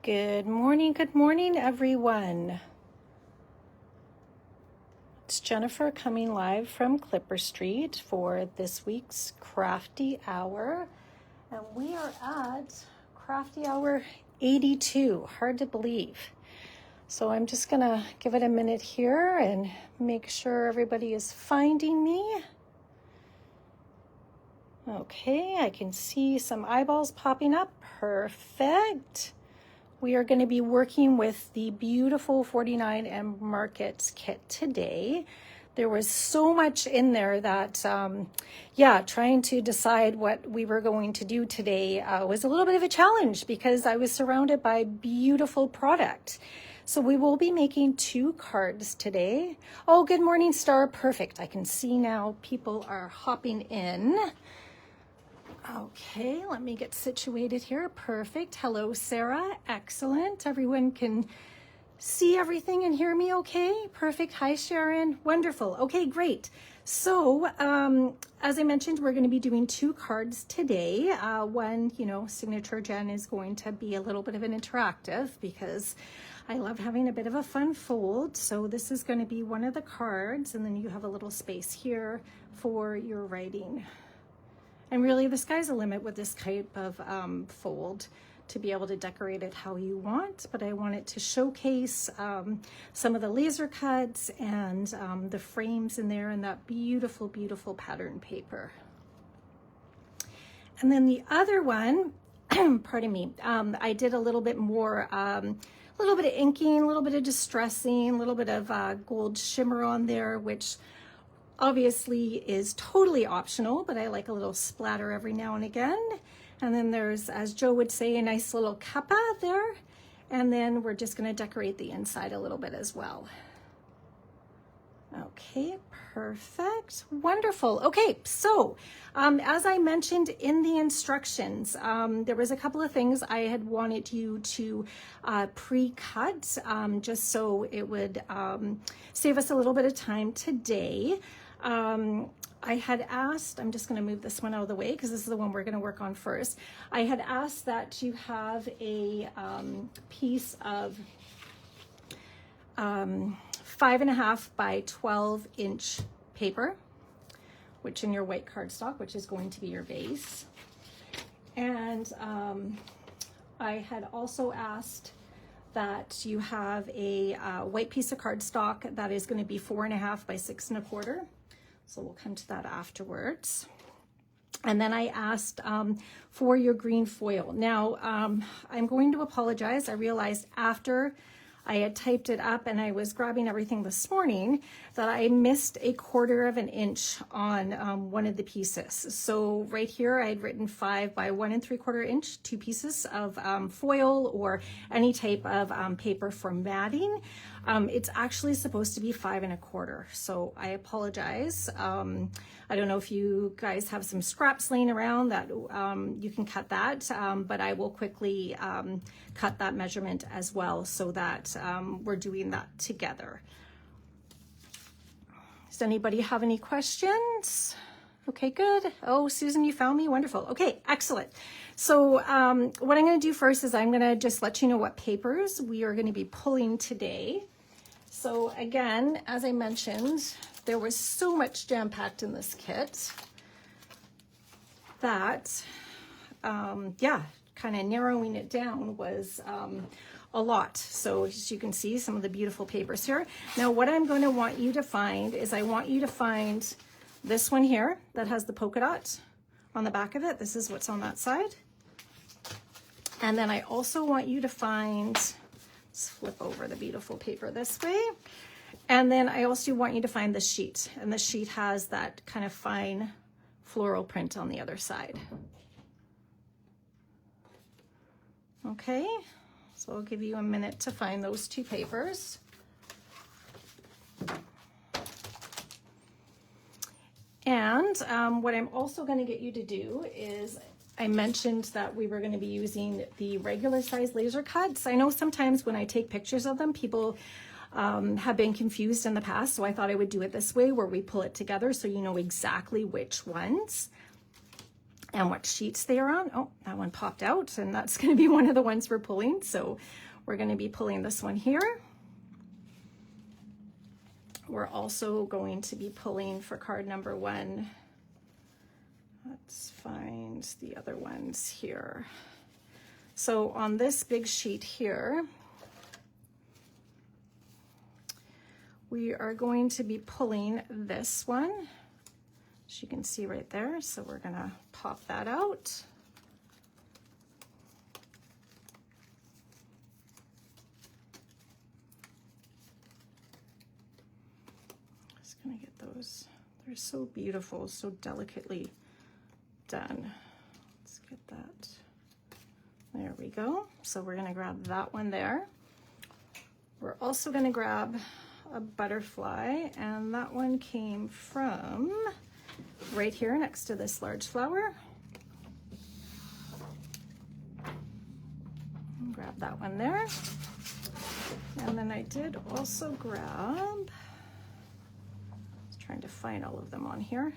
Good morning, everyone. It's Jennifer coming live from Clipper Street for this week's Crafty Hour. And we are at Crafty Hour 82, hard to believe. So I'm just gonna give it a minute here and make sure everybody is finding me. Okay, I can see some eyeballs popping up, perfect. We are going to be working with the beautiful 49M Markets kit today. There was so much in there that, trying to decide what we were going to do today was a little bit of a challenge because I was surrounded by beautiful product. So we will be making 2 cards today. Oh, good morning, Star. Perfect. I can see now people are hopping in. Okay, let me get situated here. Perfect. Hello, Sarah. Excellent. Everyone can see everything and hear me okay? Perfect. Hi, Sharon. Wonderful. Okay, great. So, as I mentioned, we're going to be doing 2 cards today. One, signature Jenn is going to be a little bit of an interactive because I love having a bit of a fun fold. So this is going to be one of the cards, and then you have a little space here for your writing. And really, the sky's the limit with this type of fold to be able to decorate it how you want. But I want it to showcase some of the laser cuts and the frames in there and that beautiful, beautiful pattern paper. And then the other one, pardon me, I did a little bit more, a little bit of inking, a little bit of distressing, a little bit of gold shimmer on there, which obviously is totally optional, but I like a little splatter every now and again. And then there's, as Joe would say, a nice little kappa there. And then we're just gonna decorate the inside a little bit as well. Okay, perfect, wonderful. Okay, so as I mentioned in the instructions, there was a couple of things I had wanted you to pre-cut just so it would save us a little bit of time today. I had asked, I'm just going to move this one out of the way because this is the one we're going to work on first. I had asked that you have a piece of 5.5 by 12 inch paper, which in your white cardstock, which is going to be your base. And I had also asked that you have a white piece of cardstock that is going to be 4.5 by 6.25. So we'll come to that afterwards. And then I asked for your green foil. Now, I'm going to apologize. I realized after I had typed it up and I was grabbing everything this morning that I missed 1/4 inch on one of the pieces. So right here I had written 5 by 1 3/4 inch, 2 pieces of foil or any type of paper for matting. It's actually supposed to be 5 1/4. So I apologize. I don't know if you guys have some scraps laying around that you can cut that, but I will quickly cut that measurement as well so that we're doing that together. Does anybody have any questions? Okay, good. Oh, Susan, you found me. Wonderful. Okay, excellent. So what I'm going to do first is I'm going to just let you know what papers we are going to be pulling today. So again, as I mentioned, there was so much jam-packed in this kit that, kind of narrowing it down was a lot. So as you can see, some of the beautiful papers here. Now, what I'm going to want you to find is I want you to find this one here that has the polka dot on the back of it. This is what's on that side. And then I also want you to find, let's flip over the beautiful paper this way. And then I also want you to find the sheet. And the sheet has that kind of fine floral print on the other side. Okay, so I'll give you a minute to find those 2 papers. And what I'm also going to get you to do is, I mentioned that we were going to be using the regular size laser cuts. I know sometimes when I take pictures of them, people have been confused in the past, so I thought I would do it this way where we pull it together so you know exactly which ones. and what sheets they are on. Oh, that one popped out, and that's going to be one of the ones we're pulling. So we're going to be pulling this one here. We're also going to be pulling for card number 1. Let's find the other ones here. So on this big sheet here, we are going to be pulling this one, as you can see right there. So we're going to pop that out. Just going to get those. They're so beautiful, so delicately done. Let's get that. There we go. So we're going to grab that one there. We're also going to grab a butterfly, and that one came from right here next to this large flower. Grab that one there. And then I did also grab, trying to find all of them on here.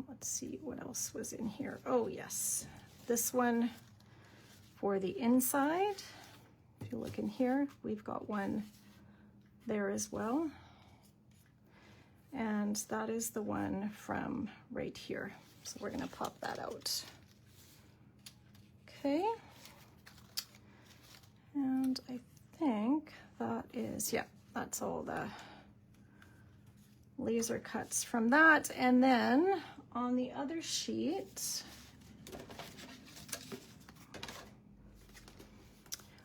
Let's see what else was in here. Oh yes, this one for the inside. If you look in here, we've got one there as well. And that is the one from right here. So we're gonna pop that out. Okay. And I think that is, yeah, that's all the laser cuts from that. And then on the other sheet,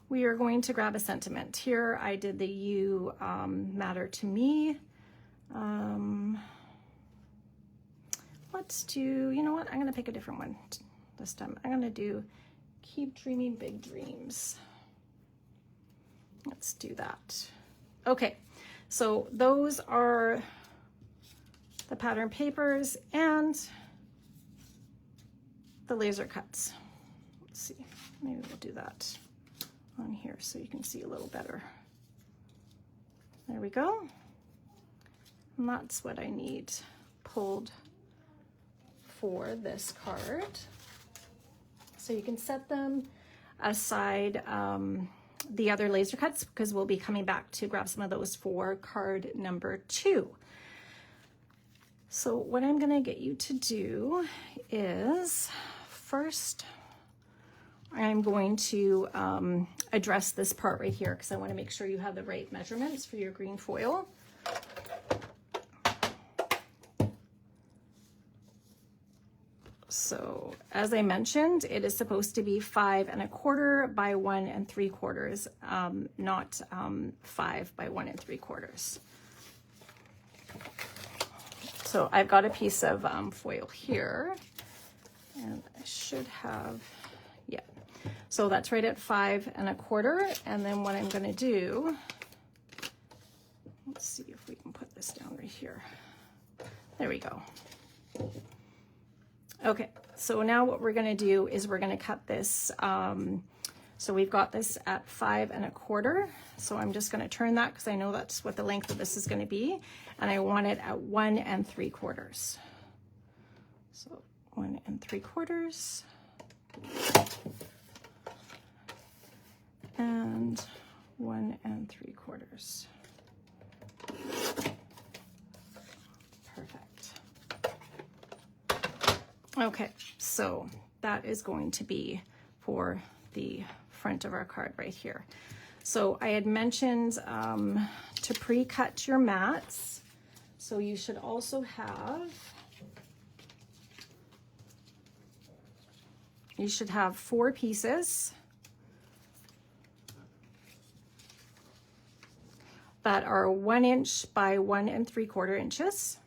we are going to grab a sentiment. Here I did the You Matter to Me. Let's do, you know what, I'm gonna pick a different one this time. I'm gonna do Keep Dreaming Big Dreams. Let's do that. Okay, so those are the pattern papers and the laser cuts. Let's see, maybe we'll do that on here so you can see a little better. There we go. And that's what I need pulled for this card. So you can set them aside, the other laser cuts, because we'll be coming back to grab some of those for card number 2. So what I'm gonna get you to do is, first, I'm going to address this part right here because I want to make sure you have the right measurements for your green foil. So as I mentioned, it is supposed to be 5 1/4 by 1 3/4, not 5 by 1 3/4. So I've got a piece of foil here, and I should have, yeah. So that's right at 5 1/4. And then what I'm going to do, let's see if we can put this down right here. There we go. Okay, so now what we're going to do is we're going to cut this. So we've got this at 5 1/4. So I'm just going to turn that because I know that's what the length of this is going to be. And I want it at 1 3/4. So 1 3/4. And 1 3/4. Perfect. Okay, so that is going to be for the front of our card right here. So I had mentioned to pre-cut your mats. So you should also have, you should have 4 pieces that are 1 inch by 1 3/4 inches.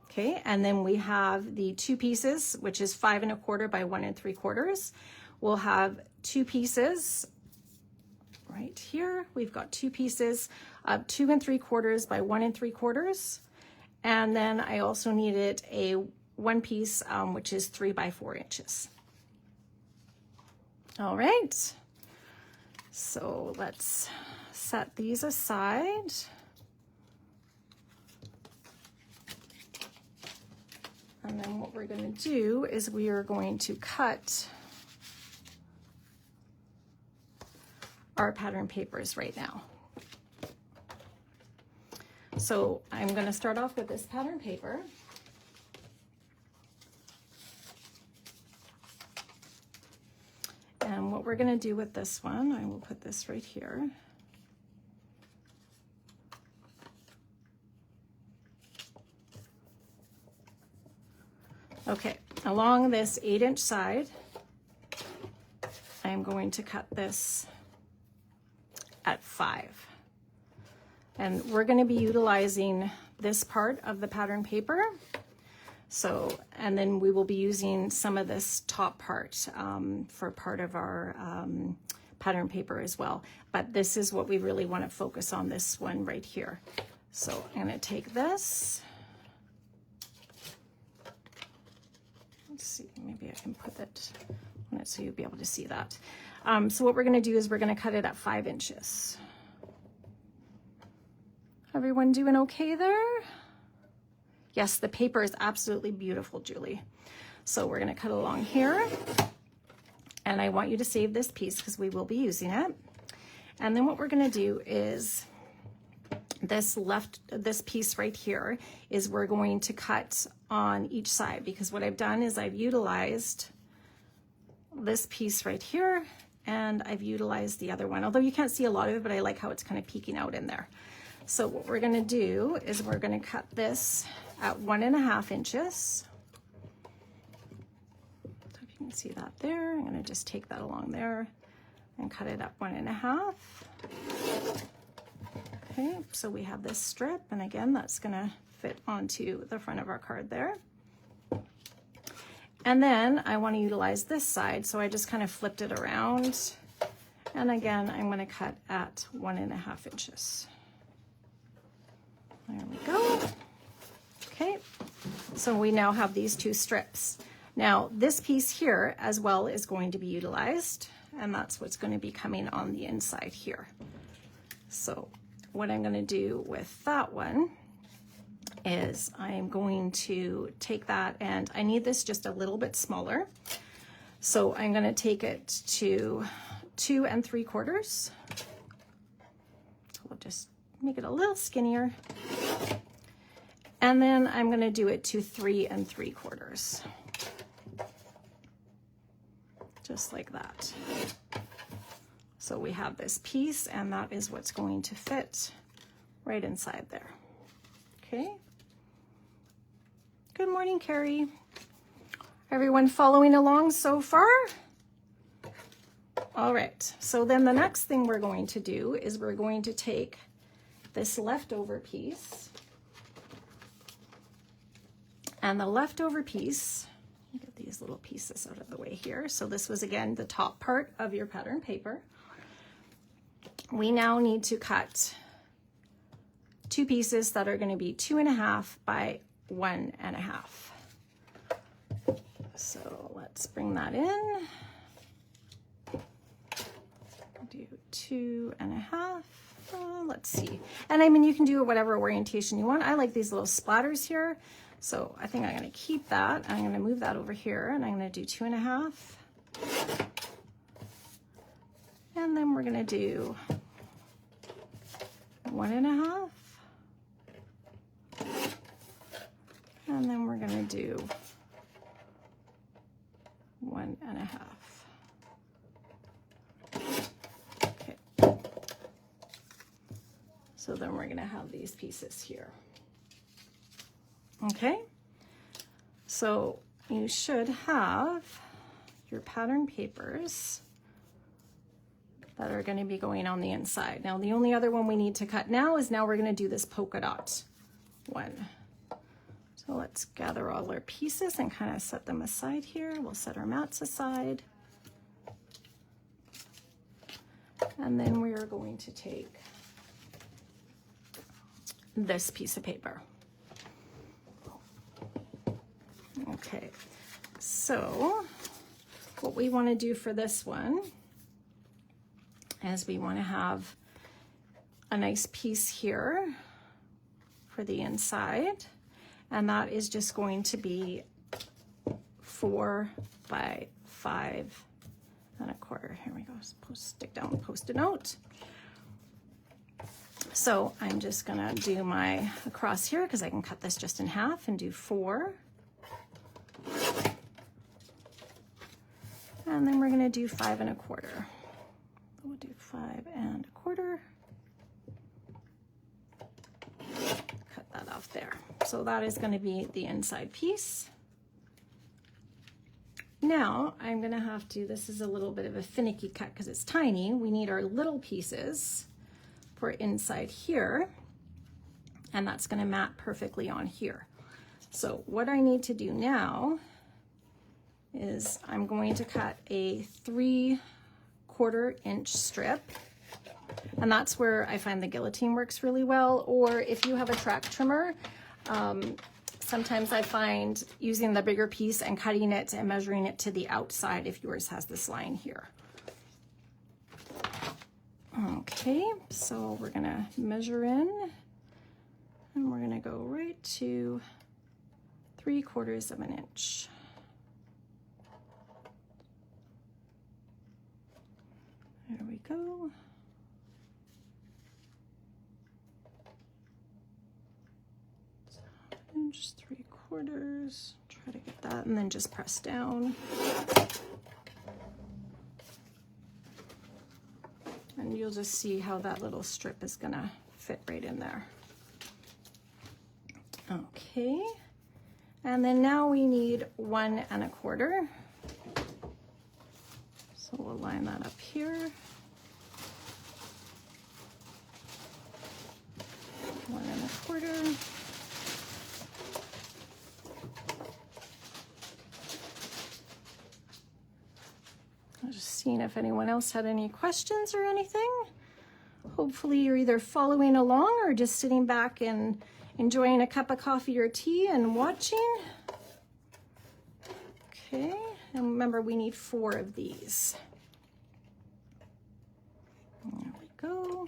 Okay, and then we have the 2 pieces, which is 5 1/4 by 1 3/4. We'll have 2 pieces right here. We've got 2 pieces of 2 3/4 by 1 3/4. And then I also needed a 1 piece, which is 3 by 4 inches. All right, so let's set these aside. And then what we're going to do is we are going to cut our pattern papers right now. So I'm going to start off with this pattern paper. And what we're going to do with this one, I will put this right here. Okay, along this 8-inch side, I'm going to cut this at 5. And we're going to be utilizing this part of the pattern paper. So, and then we will be using some of this top part for part of our pattern paper as well. But this is what we really want to focus on, this one right here. So I'm going to take this. Let's see, maybe I can put it on it so you'll be able to see that. So what we're going to do is we're going to cut it at 5 inches. Everyone doing okay there? Yes, the paper is absolutely beautiful, Julie. So we're going to cut along here. And I want you to save this piece because we will be using it. And then what we're going to do is this piece right here is we're going to cut on each side, because what I've done is I've utilized this piece right here and I've utilized the other one. Although you can't see a lot of it, but I like how it's kind of peeking out in there. So what we're going to do is we're going to cut this at 1.5 inches. So if you can see that there, I'm going to just take that along there and cut it at 1.5. Okay, so we have this strip, and again, that's going to fit onto the front of our card there. And then I want to utilize this side, so I just kind of flipped it around. And again, I'm going to cut at 1.5 inches. There we go. Okay, so we now have these two strips. Now this piece here as well is going to be utilized, and that's what's going to be coming on the inside here. So what I'm going to do with that one is I'm going to take that, and I need this just a little bit smaller. So I'm going to take it to 2 3/4. So we'll just make it a little skinnier. And then I'm going to do it to 3 3/4. Just like that. So we have this piece, and that is what's going to fit right inside there. Okay. Good morning, Carrie. Everyone following along so far? All right, so then the next thing we're going to do is we're going to take this leftover piece, and the leftover piece, get these little pieces out of the way here. So this was, again, the top part of your pattern paper. We now need to cut 2 pieces that are going to be 2.5 by 1.5. So let's bring that in. Do 2.5. Let's see. And I mean, you can do whatever orientation you want. I like these little splatters here. So I think I'm going to keep that. I'm going to move that over here, and I'm going to do 2.5. And then we're going to do 1.5. And then we're going to do 1.5. Okay. So then we're going to have these pieces here. Okay. So you should have your pattern papers that are going to be going on the inside. Now, the only other one we need to cut now is we're going to do this polka dot one. So let's gather all our pieces and kind of set them aside here. We'll set our mats aside. And then we are going to take this piece of paper. Okay, so what we want to do for this one is we want to have a nice piece here for the inside, and that is just going to be 4 by 5 1/4. Here we go. Stick down Post-it note. So I'm just gonna do my across here because I can cut this just in half and do 4. And then we're gonna do 5 1/4. We'll do 5 1/4. Cut that off there. So that is gonna be the inside piece. Now I'm gonna have to, this is a little bit of a finicky cut because it's tiny. We need our little pieces for inside here, and that's gonna mat perfectly on here. So what I need to do now is I'm going to cut a 3/4 inch strip, and that's where I find the guillotine works really well, or if you have a track trimmer, sometimes I find using the bigger piece and cutting it and measuring it to the outside if yours has this line here. Okay, so we're gonna measure in, and we're gonna go right to 3/4 of an inch. There we go. Inch 3/4. Try to get that, and then just press down. And you'll just see how that little strip is gonna fit right in there. Okay, and then now we need 1 1/4. So we'll line that up here. 1 1/4. I'm just seeing if anyone else had any questions or anything. Hopefully you're either following along or just sitting back and enjoying a cup of coffee or tea and watching. Okay, and remember we need 4 of these. There we go.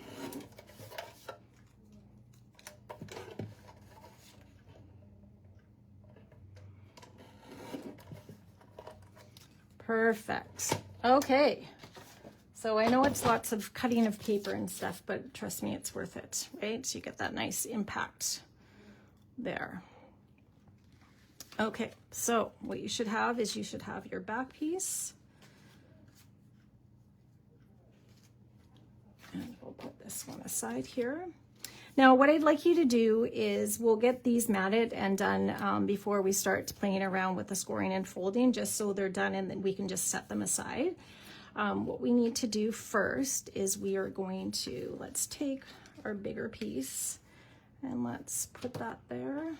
Perfect. Okay, so I know it's lots of cutting of paper and stuff, but trust me, it's worth it, right? So you get that nice impact there. Okay, so what you should have is you should have your back piece. And we'll put this one aside here. Now, what I'd like you to do is we'll get these matted and done before we start playing around with the scoring and folding, just so they're done and then we can just set them aside. What we need to do first is we are going to, let's take our bigger piece and let's put that there.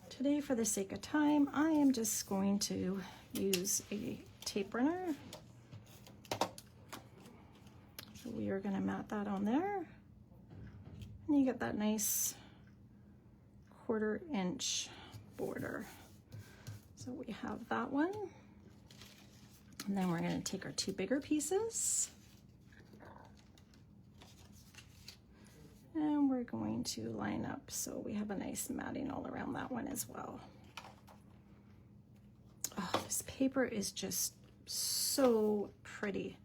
Today, for the sake of time, I am just going to use a tape runner. So we are going to mat that on there. And you get that nice 1/4 inch border. So we have that one. And then we're going to take our 2 bigger pieces. And we're going to line up so we have a nice matting all around that one as well. Oh, this paper is just so pretty.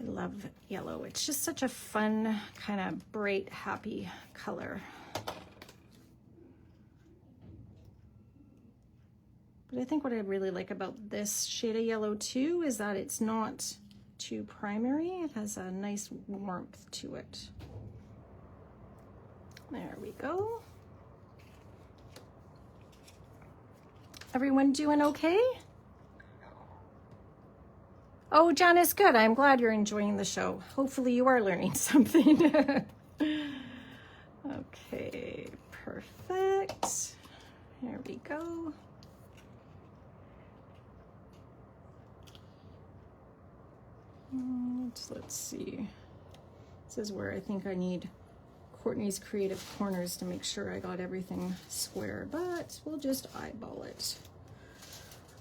I love yellow. It's just such a fun, kind of bright, happy color. But I think what I really like about this shade of yellow too is that it's not too primary. It has a nice warmth to it. There we go. Everyone doing okay? Oh, Janice, good. I'm glad you're enjoying the show. Hopefully you are learning something. Okay, perfect. There we go. Let's see. This is where I think I need Courtney's Creative Corners to make sure I got everything square, but we'll just eyeball it.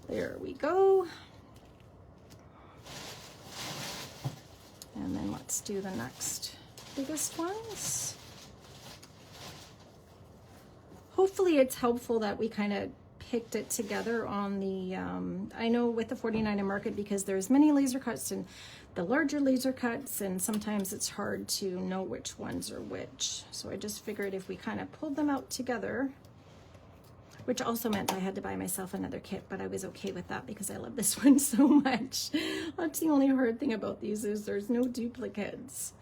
There we go. And then let's do the next biggest ones. hopefully it's helpful that we kind of picked it together on the, I know with the 49er market, because there's many laser cuts and the larger laser cuts, and sometimes it's hard to know which ones are which. So I just figured if we kind of pulled them out together, which also meant I had to buy myself another kit, but I was okay with that because I love this one so much. That's the only hard thing about these, is there's no duplicates.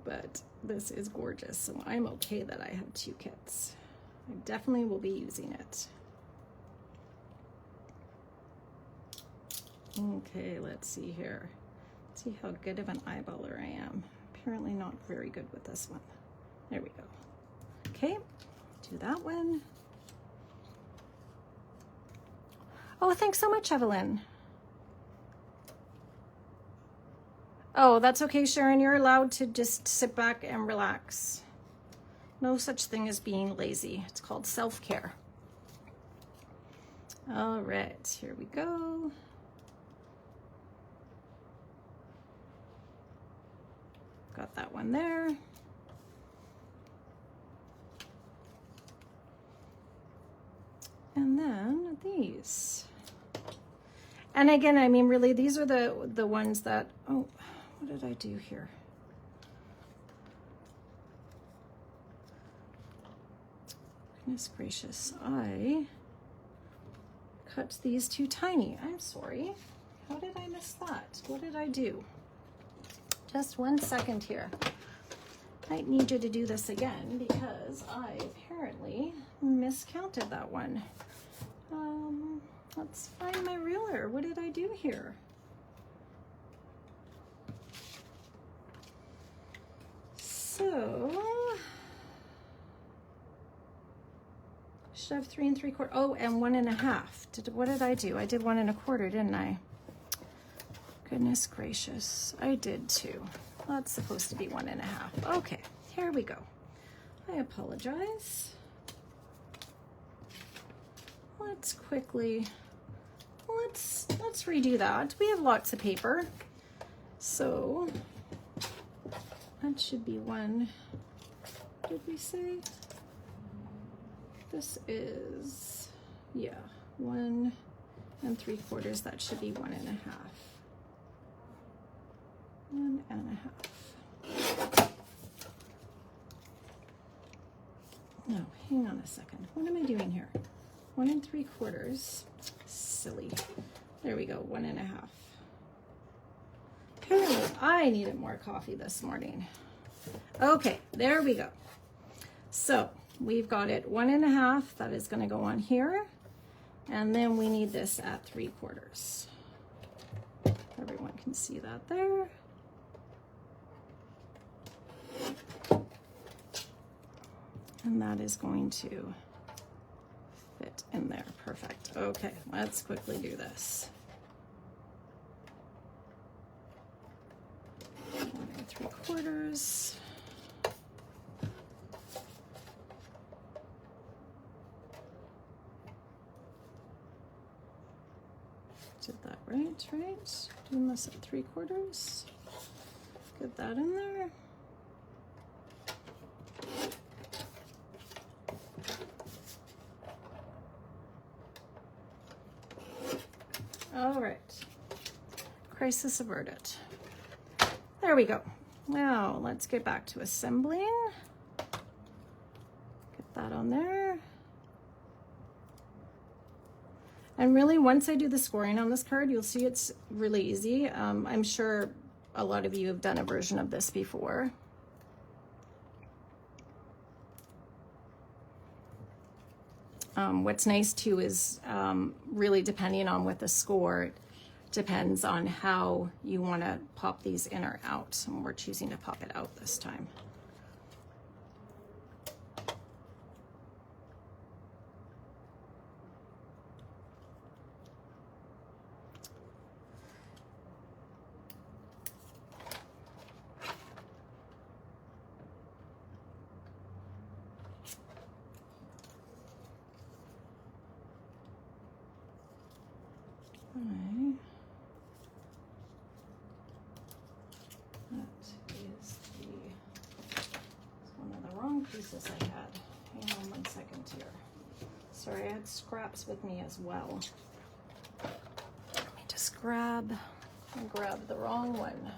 But this is gorgeous, so I'm okay that I have 2 kits. I definitely will be using it. Okay, let's see here. Let's see how good of an eyeballer I am. Apparently not very good with this one. There we go. Okay, do that one. Oh, thanks so much, Evelyn. Oh, that's okay, Sharon. You're allowed to just sit back and relax. No such thing as being lazy. It's called self-care. All right, here we go. Got that one there. And then these. And again, I mean, really, these are the ones that, oh, what did I do here? Goodness gracious, I cut these too tiny. I'm sorry. How did I miss that? What did I do? Just 1 second here. I need you to do this again because I apparently miscounted that one. Let's find my ruler. What did I do here? So, should have 3 3/4. Oh, and 1 1/2. What did I do? I did 1 1/4, didn't I? Goodness gracious, I did too. That's supposed to be 1 1/2. Okay, here we go. I apologize. Let's quickly, let's redo that. We have lots of paper, so that should be 1. Did we say? This is, yeah, 1 3/4. That should be 1 1/2. 1 1/2. No, hang on a second. What am I doing here? 1 3/4. Silly. There we go, 1 1/2. Apparently I needed more coffee this morning. Okay, there we go. So we've got it 1 1/2. That is going to go on here. And then we need this at 3/4. Everyone can see that there. And that is going to fit in there. Perfect. Okay, let's quickly do this. 1 3/4. Did that right? Doing this at 3/4. Get that in there. All right, crisis averted. There we go. Now let's get back to assembling. Get that on there. And really, once I do the scoring on this card, you'll see it's really easy. I'm sure a lot of you have done a version of this before. What's nice too is really depending on what the score, it depends on how you want to pop these in or out. And we're choosing to pop it out this time. Pieces I had. Hang on 1 Sorry, I had scraps with me as well. Let me just grab the wrong one.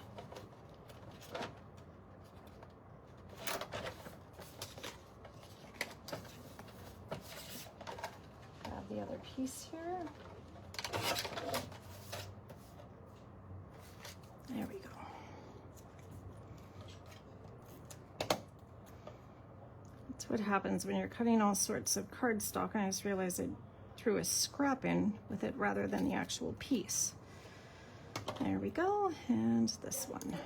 Grab the other piece here. There we go. That's what happens when you're cutting all sorts of cardstock. I just realized I threw a scrap in with it rather than the actual piece. There we go, and this one.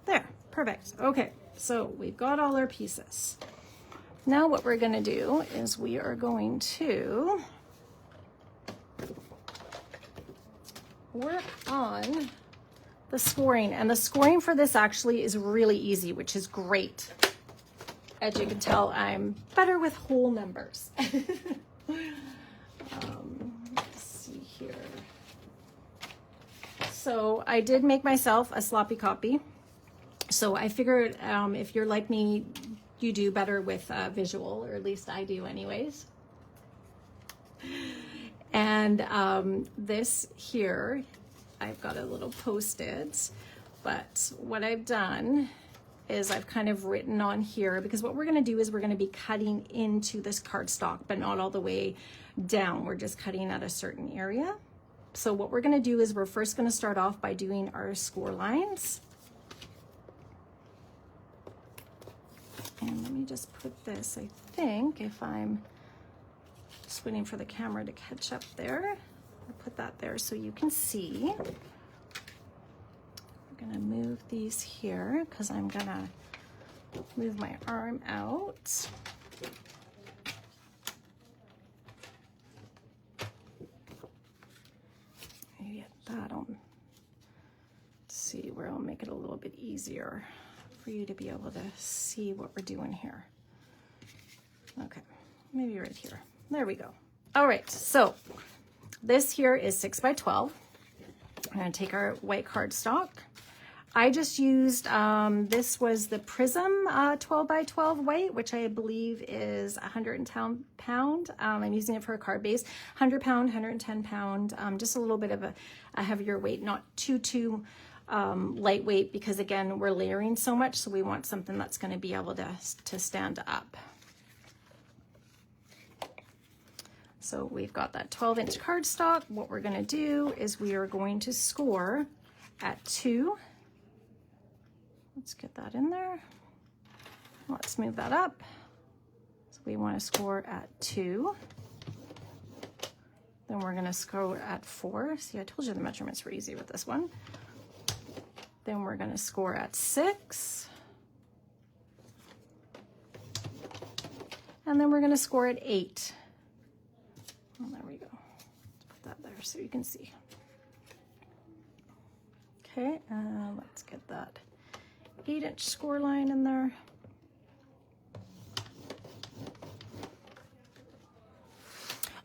There, perfect. Okay, so we've got all our pieces. Now what we're gonna do is we are going to work on the scoring, and the scoring for this actually is really easy, which is great. As you can tell, I'm better with whole numbers. Let's see here. So I did make myself a sloppy copy. So I figured if you're like me, you do better with visual, or at least I do anyways. And this here, I've got a little Post-it, but what I've done is I've kind of written on here, because what we're going to do is we're going to be cutting into this cardstock, but not all the way down. We're just cutting at a certain area. So what we're going to do is we're first going to start off by doing our score lines. And let me just put this, I think, if I'm just waiting for the camera to catch up there, I'll put that there so you can see. I'm gonna move these here because I'm gonna move my arm out. Maybe get that on. See where I'll make it a little bit easier for you to be able to see what we're doing here. Okay, maybe right here. There we go. All right, so this here is 6 by 12. I'm gonna take our white cardstock. I just used, this was the Prism 12 by 12 white, which I believe is 110 pound. I'm using it for a card base, 100 pound, 110 pound, just a little bit of a heavier weight, not too lightweight, because again, we're layering so much, so we want something that's gonna be able to stand up. So we've got that 12-inch cardstock. What we're gonna do is we are going to score at 2. Let's get that in there. Let's move that up. So we want to score at 2. Then we're going to score at 4. See, I told you the measurements were easy with this one. Then we're going to score at 6. And then we're going to score at 8. Oh, there we go. Let's put that there so you can see. Okay, let's get that 8-inch score line in there.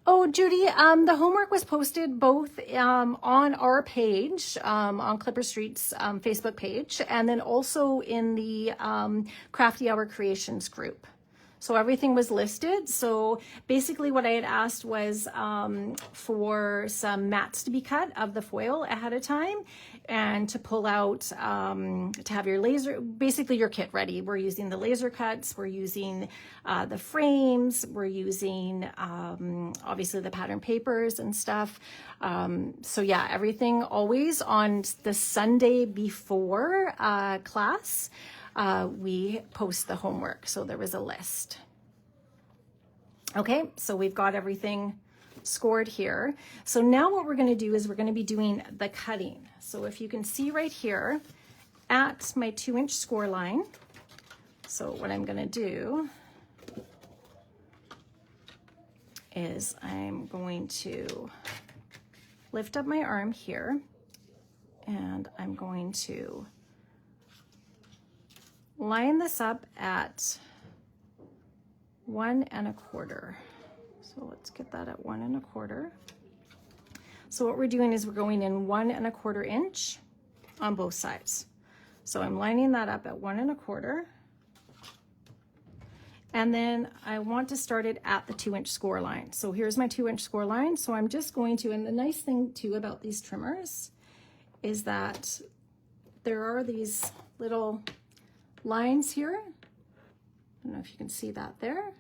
Oh, Judy, the homework was posted both on our page, on Clipper Street's Facebook page, and then also in the Crafty Hour Creations group. So everything was listed. So basically what I had asked was for some mats to be cut of the foil ahead of time, and to pull out, to have your laser, basically your kit ready. We're using the laser cuts, we're using the frames, we're using obviously the pattern papers and stuff. So yeah, everything always on the Sunday before class. We post the homework, so there was a list. Okay, so we've got everything scored here. So now what we're going to do is we're going to be doing the cutting. So if you can see right here at my 2-inch score line, so what I'm going to do is I'm going to lift up my arm here, and I'm going to line this up at 1 1/4. So let's get that at 1 1/4. So what we're doing is we're going in 1 1/4 inch on both sides. So I'm lining that up at 1 1/4. And then I want to start it at the 2-inch score line. So here's my 2-inch score line. So I'm just going to, and the nice thing too about these trimmers is that there are these little lines here. I don't know if you can see that there.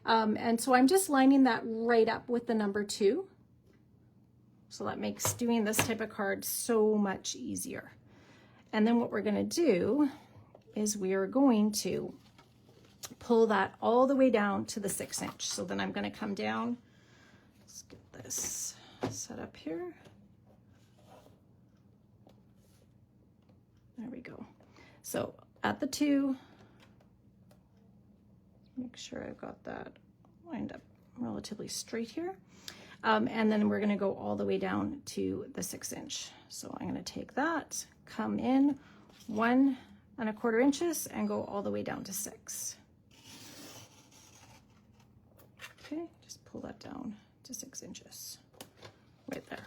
And so I'm just lining that right up with the number 2. So that makes doing this type of card so much easier. And then what we're going to do is we are going to pull that all the way down to the 6-inch. So then I'm going to come down. Let's get this set up here. There we go. So at the 2, make sure I've got that lined up relatively straight here. And then we're going to go all the way down to the 6-inch. So I'm going to take that, come in 1 1/4 inches and go all the way down to 6. Okay, just pull that down to 6 inches right there.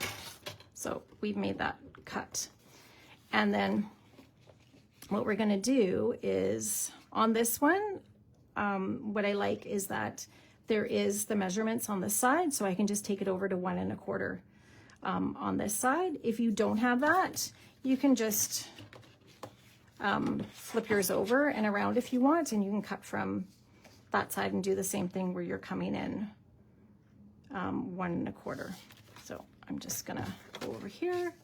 So we've made that cut. And then what we're going to do is on this one, what I like is that there is the measurements on this side, so I can just take it over to 1 1/4 on this side. If you don't have that, you can just flip yours over and around if you want, and you can cut from that side and do the same thing where you're coming in 1 1/4. So I'm just gonna go over here.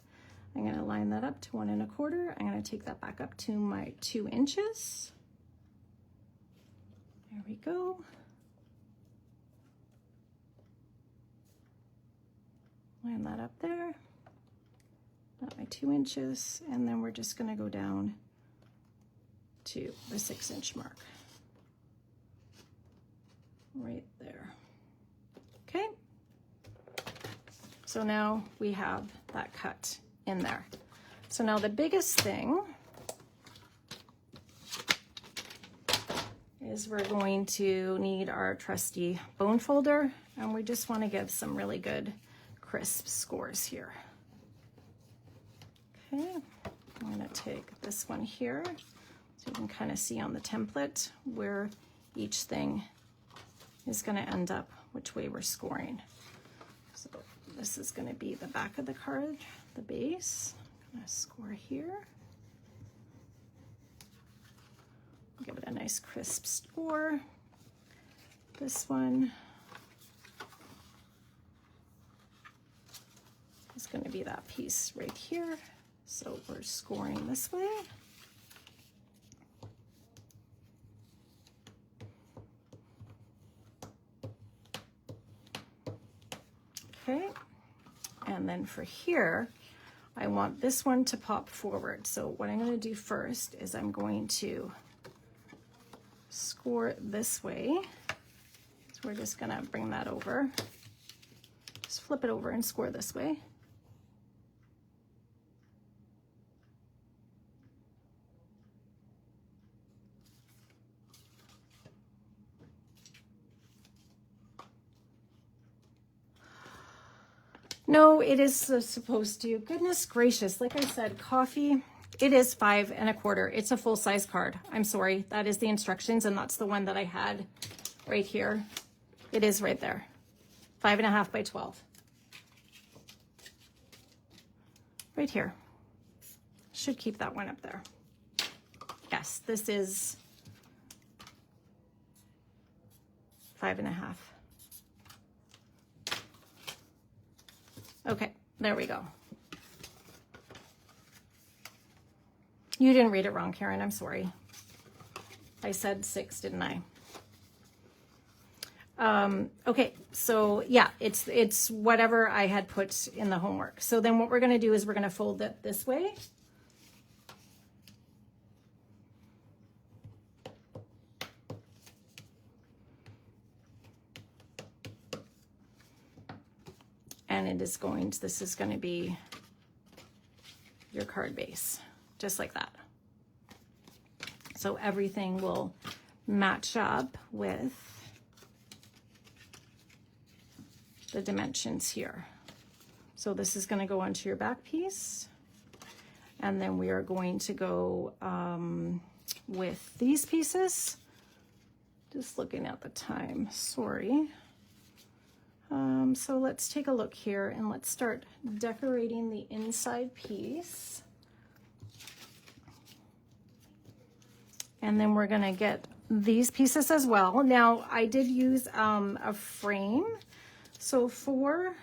I'm gonna line that up to 1 1/4. I'm gonna take that back up to my 2 inches. There we go. Line that up there. Not my 2 inches. And then we're just gonna go down to the 6-inch mark. Right there. Okay. So now we have that cut in there. So now the biggest thing is we're going to need our trusty bone folder, and we just want to give some really good crisp scores here. Okay, I'm going to take this one here so you can kind of see on the template where each thing is going to end up, which way we're scoring. So this is going to be the back of the card, the base. I'm going to score here. Give it a nice crisp score. This one is going to be that piece right here. So we're scoring this way. Okay, and then for here, I want this one to pop forward. So what I'm going to do first is I'm going to score this way. So we're just going to bring that over. Just flip it over and score this way. No, it is supposed to. Goodness gracious, like I said, coffee, it is 5 1/4. It's a full-size card. I'm sorry, that is the instructions, and that's the one that I had right here. It is right there, 5 1/2 by 12. Right here. Should keep that one up there. Yes, this is 5 1/2. Okay, there we go. You didn't read it wrong, Karen. I'm sorry. I said 6, didn't I? Okay, so yeah, it's whatever I had put in the homework. So then what we're going to do is we're going to fold it this way. And it is going to, this is going to be your card base, just like that. So everything will match up with the dimensions here. So this is going to go onto your back piece. And then we are going to go with these pieces Just looking at the time, sorry. So let's take a look here and let's start decorating the inside piece. And then we're gonna get these pieces as well. Now, I did use a frame. So for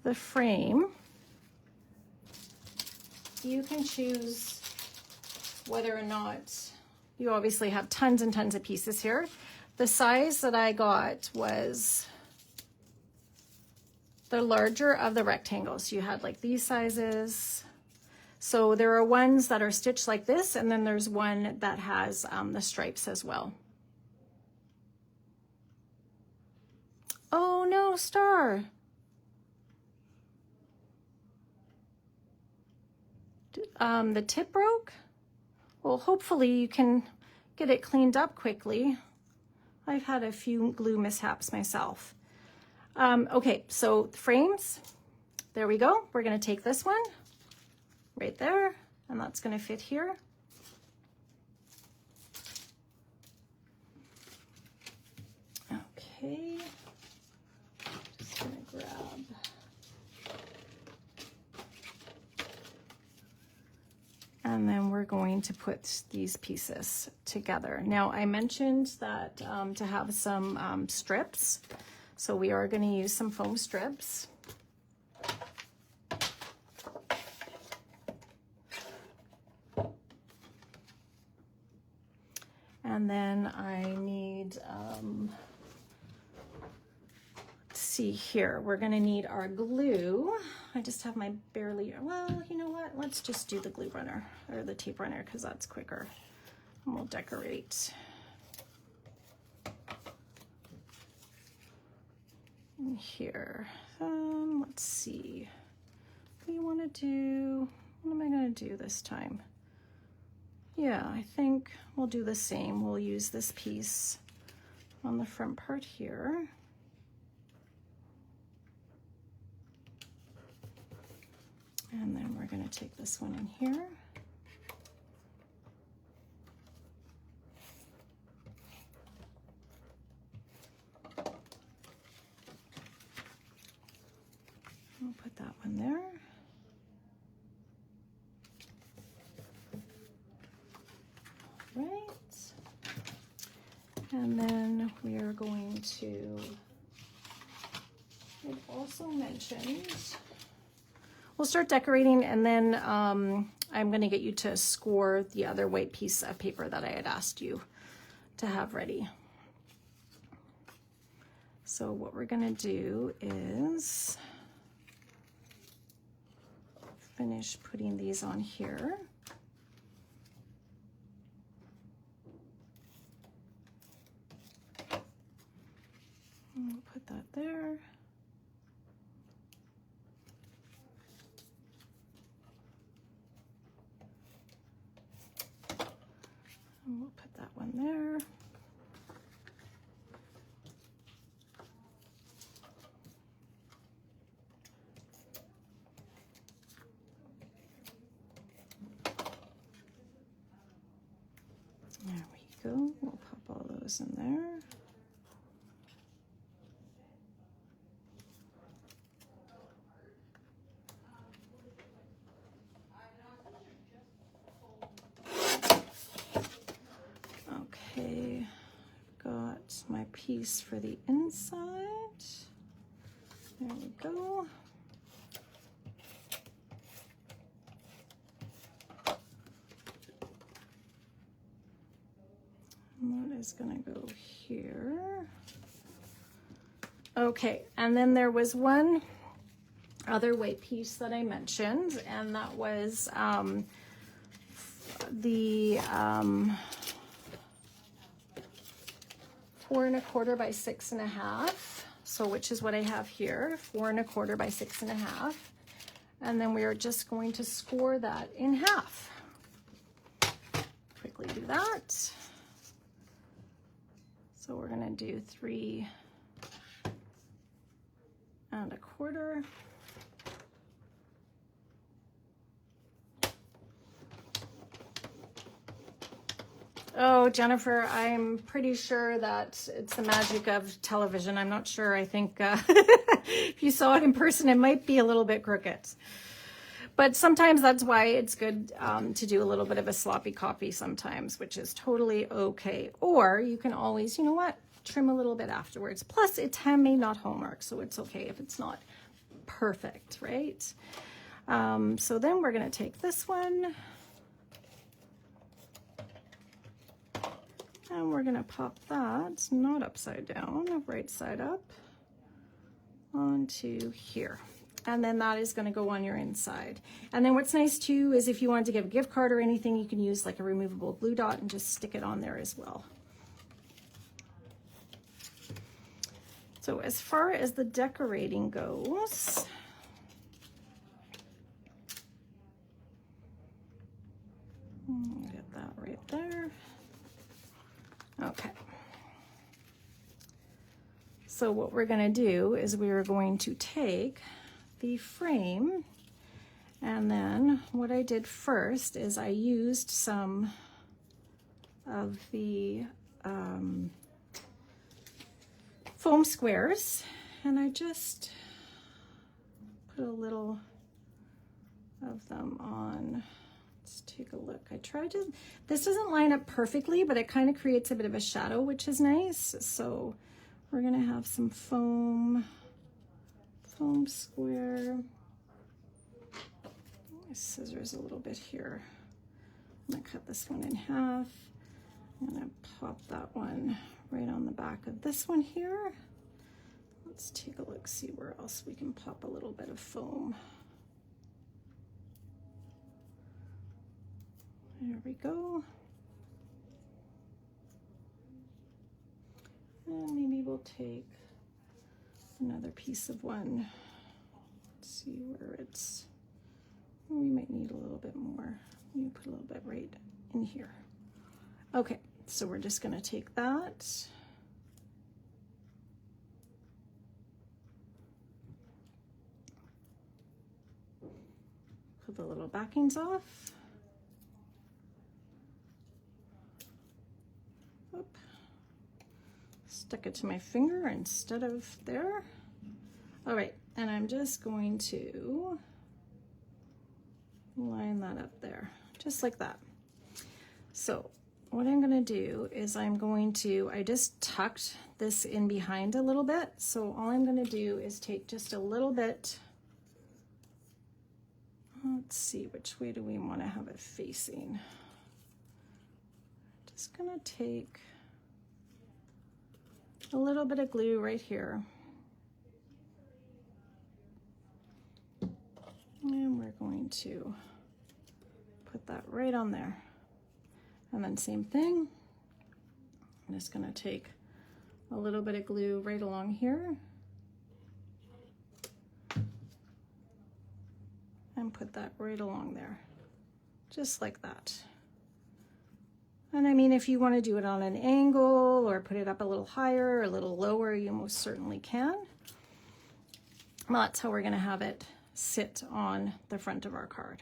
the frame, you can choose whether or not, you obviously have tons and tons of pieces here. The size that I got was the larger of the rectangles. You had like these sizes. So there are ones that are stitched like this, and then there's one that has the stripes as well. Oh no, Star. The tip broke? Well, hopefully you can get it cleaned up quickly. I've had a few glue mishaps myself. Okay, so frames, there we go. We're gonna take this one right there, and that's gonna fit here. Okay, just gonna grab. And then we're going to put these pieces together. Now, I mentioned that to have some strips. So we are going to use some foam strips. And then I need, let's see here, we're going to need our glue. I just have my barely, well, you know what? Let's just do the glue runner or the tape runner because that's quicker. And we'll decorate. In here, let's see. What do you want to do? What am I going to do this time? Yeah, I think we'll do the same. We'll use this piece on the front part here. And then we're going to take this one in here. We'll put that one there. Right. And then we are going to, it also mentioned, we'll start decorating, and then I'm going to get you to score the other white piece of paper that I had asked you to have ready. So what we're going to do is finish putting these on here. And we'll put that there. And we'll put that one there. There we go. We'll pop all those in there. Okay, I've got my piece for the inside. There we go. And that is going to go here. Okay, and then there was one other white piece that I mentioned, and that was the 4 1/4 by 6 1/2. So which is what I have here, 4 1/4 by 6 1/2. And then we are just going to score that in half. Quickly do that. So we're going to do 3 1/4. Oh, Jennifer, I'm pretty sure that it's the magic of television. I'm not sure. I think if you saw it in person, it might be a little bit crooked. But sometimes that's why it's good to do a little bit of a sloppy copy sometimes, which is totally okay. Or you can always, you know what, trim a little bit afterwards. Plus, it's handmade, not Hallmark, so it's okay if it's not perfect, right? So then we're going to take this one. And we're going to pop that, not upside down, right side up, onto here. And then that is going to go on your inside. And then what's nice too is if you wanted to give a gift card or anything, you can use like a removable glue dot and just stick it on there as well. So as far as the decorating goes, get that right there. Okay. So what we're going to do is we are going to take the frame, and then what I did first is I used some of the foam squares, and I just put a little of them on. Let's take a look. I tried to, this doesn't line up perfectly, but it kind of creates a bit of a shadow, which is nice. So we're going to have some foam square. My scissors a little bit here. I'm going to cut this one in half. I'm going to pop that one right on the back of this one here. Let's take a look, see where else we can pop a little bit of foam. There we go. And maybe we'll take another piece of one. Let's see where it's, we might need a little bit more. Maybe put a little bit right in here. Okay, so we're just gonna take that. Put the little backings off. Oop. Stuck it to my finger instead of there. All right, and I'm just going to line that up there, just like that. So what I'm gonna do is I just tucked this in behind a little bit. So all I'm gonna do is take just a little bit, let's see, which way do we wanna have it facing? Just gonna take a little bit of glue right here. And we're going to put that right on there. And then same thing, I'm just gonna take a little bit of glue right along here and put that right along there, just like that. And I mean, if you want to do it on an angle or put it up a little higher or a little lower, you most certainly can. Well, that's how we're going to have it sit on the front of our card.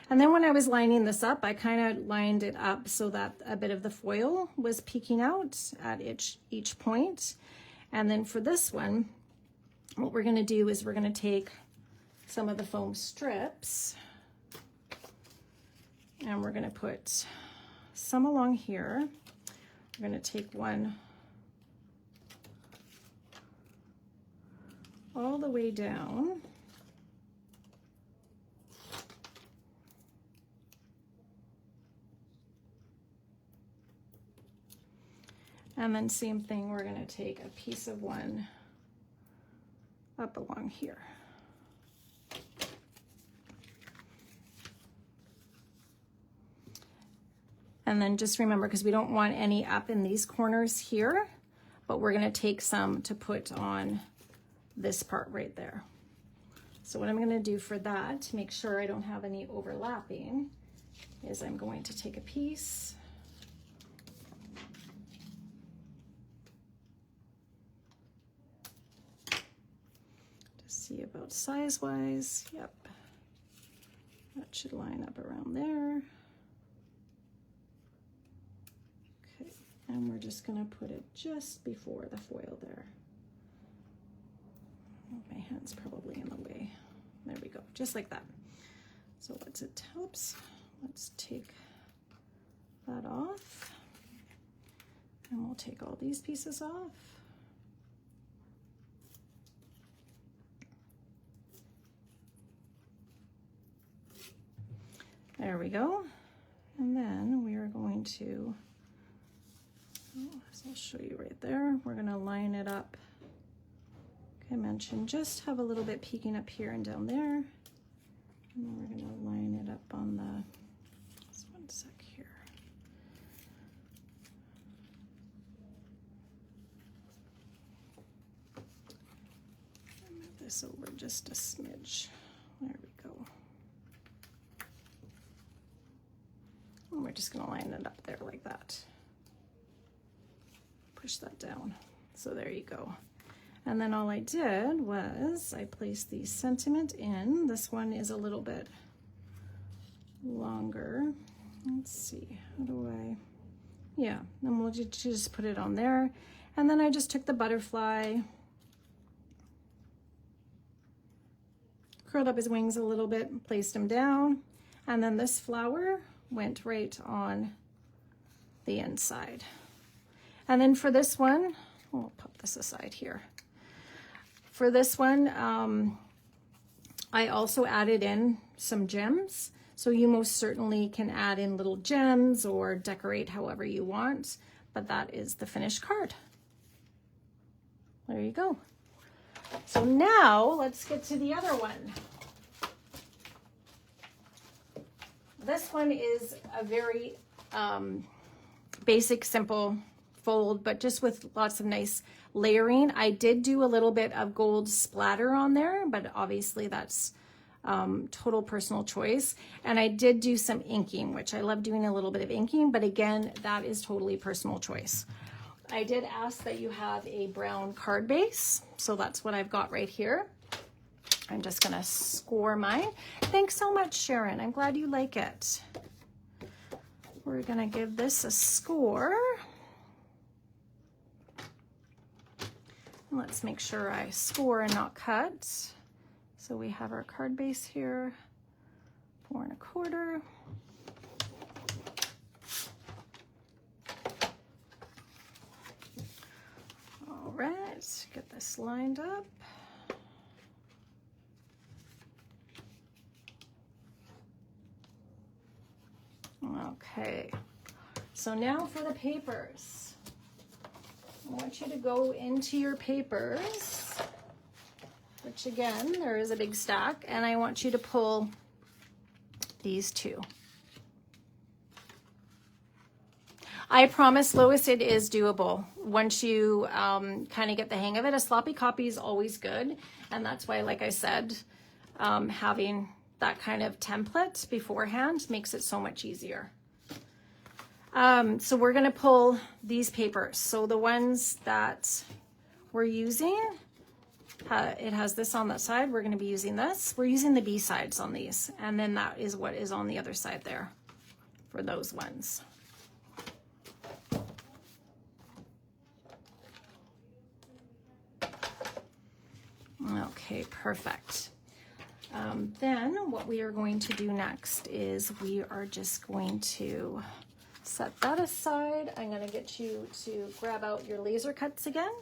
And then when I was lining this up, I kind of lined it up so that a bit of the foil was peeking out at each point. And then for this one, what we're going to do is we're going to take some of the foam strips and we're going to put some along here. We're going to take one all the way down. And then same thing, we're going to take a piece of one up along here. And then just remember, because we don't want any up in these corners here, but we're going to take some to put on this part right there. So what I'm going to do for that, to make sure I don't have any overlapping, is I'm going to take a piece. See about size-wise, yep. That should line up around there. And we're just gonna put it just before the foil there. Oh, my hand's probably in the way. There we go, just like that. So oops, let's take that off. And we'll take all these pieces off. There we go. And then we are going to, as I'll show you right there, we're going to line it up. Like I mentioned, just have a little bit peeking up here and down there. And then we're going to line it up on the, just one sec here. Move this over just a smidge. There we go. And we're just going to line it up there like that. Push that down. So there you go. And then all I did was I placed the sentiment in. This one is a little bit longer. Let's see, how do I, yeah, then we'll just put it on there. And then I just took the butterfly, curled up his wings a little bit, placed him down, and then this flower went right on the inside. And then for this one, I'll pop this aside here. For this one, I also added in some gems. So you most certainly can add in little gems or decorate however you want, but that is the finished card. There you go. So now let's get to the other one. This one is a very basic, simple fold, but just with lots of nice layering. I did do a little bit of gold splatter on there, but obviously that's total personal choice. And I did do some inking, which I love doing a little bit of inking, but again, that is totally personal choice. I did ask that you have a brown card base, so that's what I've got right here. I'm just gonna score mine. Thanks so much, Sharon. I'm glad you like it. We're gonna give this a score. Let's make sure I score and not cut. So we have our card base here, 4 1/4. All right, get this lined up. Okay, so now for the papers. I want you to go into your papers, which again, there is a big stack, and I want you to pull these two. I promise, Lois, it is doable. Once you kind of get the hang of it, a sloppy copy is always good. And that's why, like I said, having that kind of template beforehand makes it so much easier. So we're gonna pull these papers. So the ones that we're using, it has this on that side. We're gonna be using this. We're using the B sides on these. And then that is what is on the other side there for those ones. Okay, perfect. Then what we are going to do next is we are just going to set that aside. I'm going to get you to grab out your laser cuts again.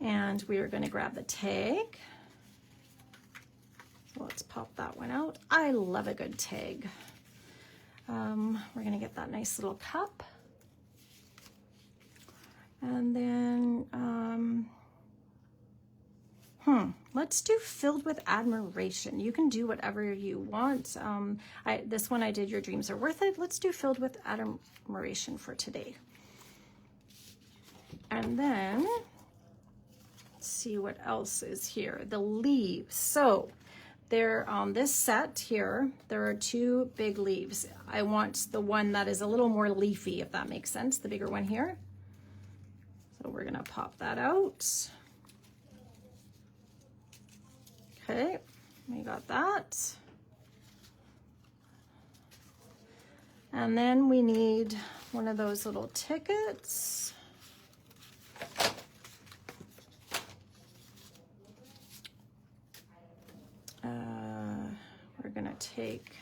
And we are going to grab the tag. So let's pop that one out. I love a good tag. We're going to get that nice little cup. And then, let's do filled with admiration. You can do whatever you want. This one I did Your Dreams Are Worth It. Let's do filled with admiration for today. And then, let's see what else is here. The leaves. So there on this set here, there are 2 big leaves. I want the one that is a little more leafy, if that makes sense, the bigger one here. So we're gonna pop that out. Okay, we got that. And then we need one of those little tickets. We're gonna take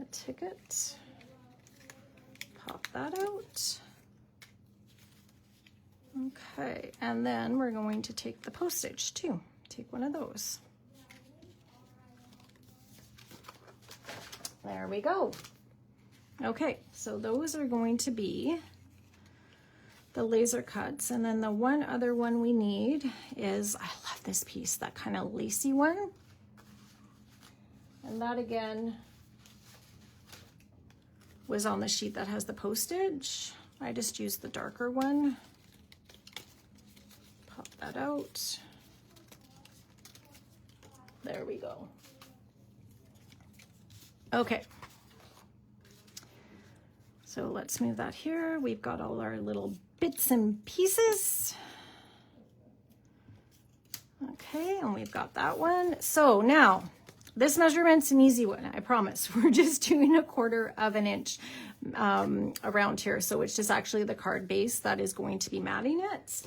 a ticket, pop that out. Okay, and then we're going to take the postage too. Take one of those. There we go. Okay, so those are going to be the laser cuts. And then the one other one we need is, I love this piece, that kind of lacy one. And that again was on the sheet that has the postage. I just used the darker one. Pop that out. There we go. Okay. So let's move that here. We've got all our little bits and pieces. Okay, and we've got that one. So now, this measurement's an easy one, I promise. We're just doing 1/4 of an inch around here. So it's just actually the card base that is going to be matting it.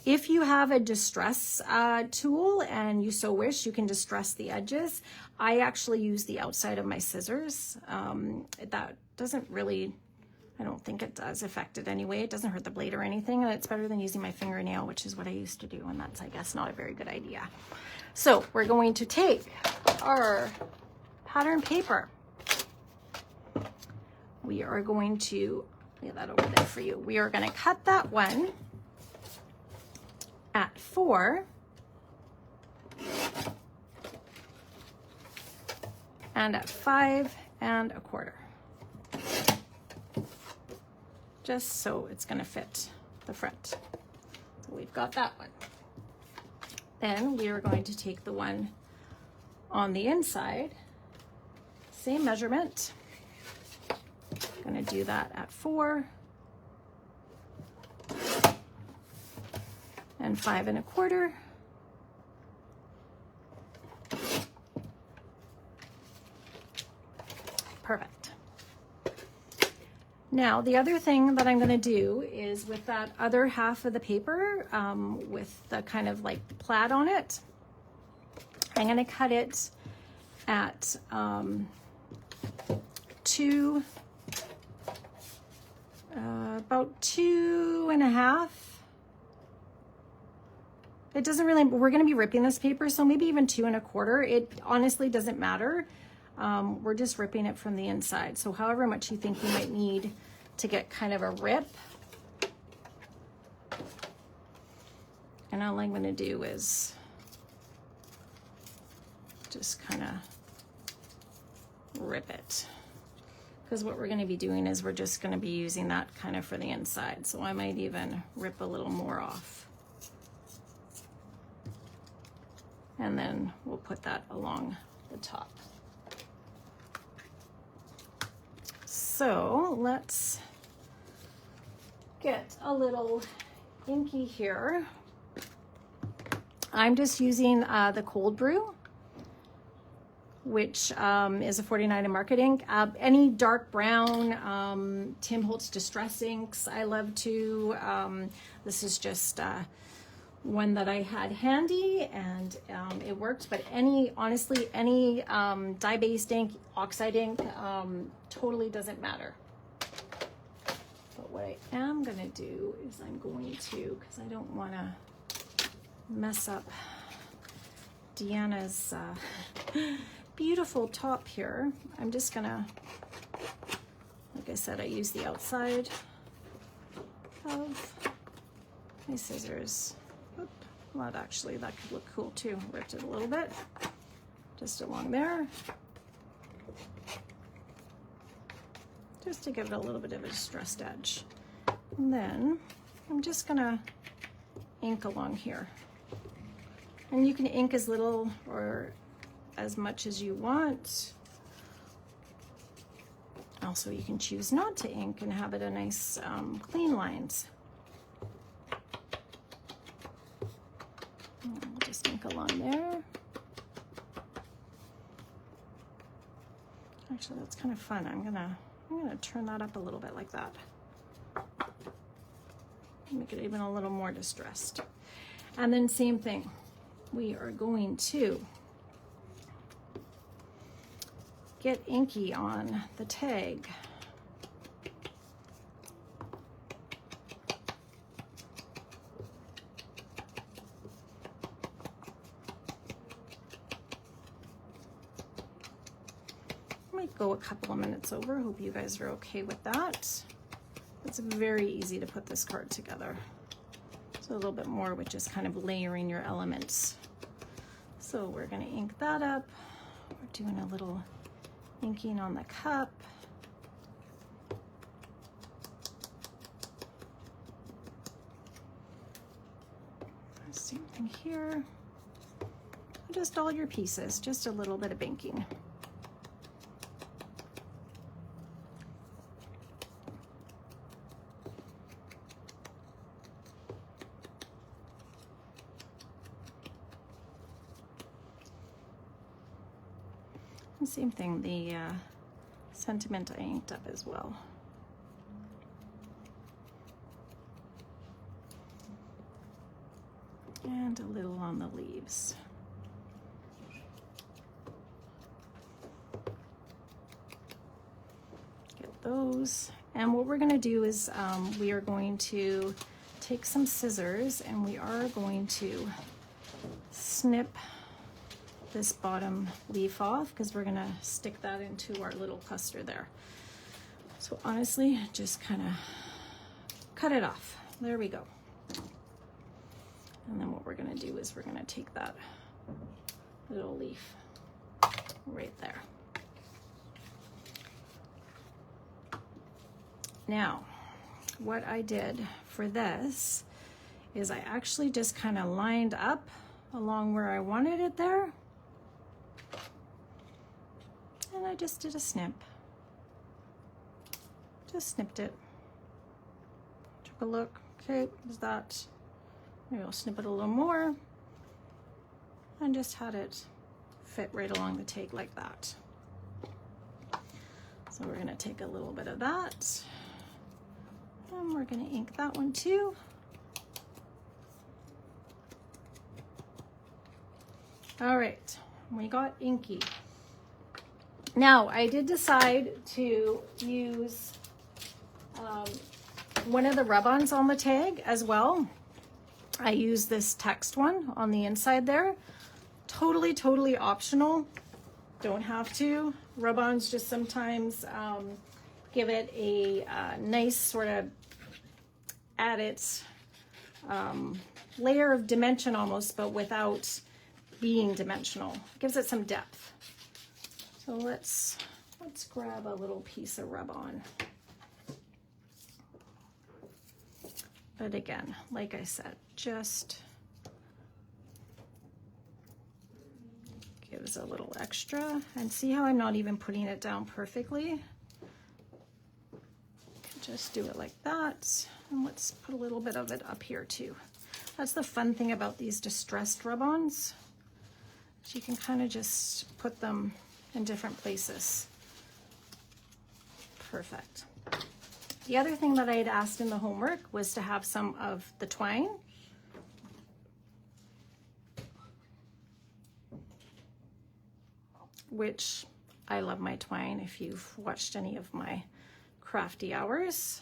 If you have a distress tool and you so wish, you can distress the edges. I actually use the outside of my scissors. That doesn't really, I don't think it does affect it anyway. It doesn't hurt the blade or anything, and it's better than using my fingernail, which is what I used to do, and that's, I guess, not a very good idea. So we're going to take our pattern paper. We are going to lay that over there for you. We are going to cut that one at 4 and at 5 1/4, just so it's going to fit the front. So we've got that one. Then we are going to take the one on the inside, same measurement. I'm going to do that at 4 and 5 1/4. Perfect. Now, the other thing that I'm going to do is with that other half of the paper, with the kind of like plaid on it, I'm going to cut it at about 2 1/2. It doesn't really, we're going to be ripping this paper, so maybe even 2 1/4. It honestly doesn't matter. We're just ripping it from the inside. So however much you think you might need to get kind of a rip. And all I'm going to do is just kind of rip it. Because what we're going to be doing is we're just going to be using that kind of for the inside. So I might even rip a little more off. And then we'll put that along the top. So let's get a little inky here. I'm just using the Cold Brew, which is a 49 in Market ink. Any dark brown, Tim Holtz Distress inks I love too. This is just one that I had handy, and it worked. But honestly, any dye-based ink, oxide ink, totally doesn't matter. But what I am gonna do is I'm going to, because I don't wanna mess up Deanna's beautiful top here, I'm just gonna, like I said, I use the outside of my scissors. Oop, well, actually, that could look cool too. Ripped it a little bit, just along there, just to give it a little bit of a distressed edge. And then I'm just gonna ink along here. And you can ink as little or as much as you want. Also, you can choose not to ink and have it a nice clean lines. I'll just ink along there. Actually, that's kind of fun. I'm gonna turn that up a little bit like that. Make it even a little more distressed. And then same thing. We are going to get inky on the tag. Might go a couple of minutes over. Hope you guys are okay with that. It's very easy to put this card together. So a little bit more with just kind of layering your elements. So we're going to ink that up. We're doing a little inking on the cup. Same thing here. Just all your pieces, just a little bit of inking. And same thing, the sentiment I inked up as well. And a little on the leaves. Get those. And what we're going to do is we are going to take some scissors and we are going to snip this bottom leaf off because we're going to stick that into our little cluster there. So honestly, just kind of cut it off. There we go. And then what we're going to do is we're going to take that little leaf right there. Now, what I did for this is I actually just kind of lined up along where I wanted it there. And I just did a snip. Just snipped it. Took a look. Okay, is that? Maybe I'll snip it a little more. And just had it fit right along the tag like that. So we're going to take a little bit of that. And we're going to ink that one too. All right, we got inky. Now, I did decide to use one of the rub-ons on the tag as well. I use this text one on the inside there. Totally optional. Don't have to. Rub-ons just sometimes give it a nice sort of added layer of dimension almost, but without being dimensional. Gives it some depth. So let's grab a little piece of rub-on. But again, like I said, just gives a little extra. And see how I'm not even putting it down perfectly? Just do it like that. And let's put a little bit of it up here too. That's the fun thing about these distressed rub-ons. You can kind of just put them in different places. Perfect. The other thing that I had asked in the homework was to have some of the twine. Which I love my twine if you've watched any of my crafty hours.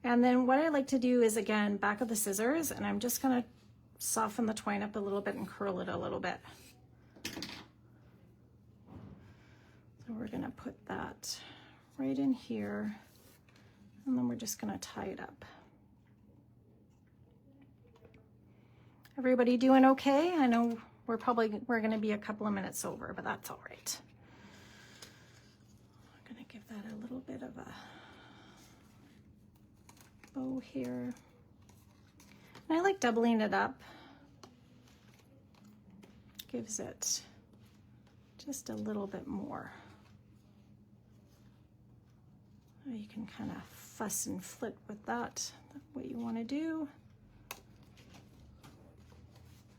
And then what I like to do is, again, back of the scissors, and I'm just gonna soften the twine up a little bit and curl it a little bit. So we're gonna put that right in here, and then we're just gonna tie it up. Everybody doing okay? I know we're gonna be a couple of minutes over, but that's all right. I'm gonna give that a little bit of a bow here. And I like doubling it up. Gives it just a little bit more. You can kind of fuss and flit with that, what you want to do.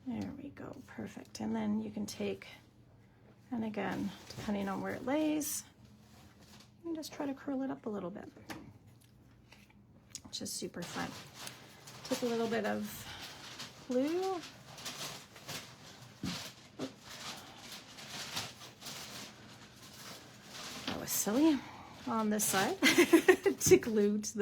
There we go, perfect. And then you can take, and again, depending on where it lays, and just try to curl it up a little bit, which is super fun. Take a little bit of glue. That was silly on this side to glue to the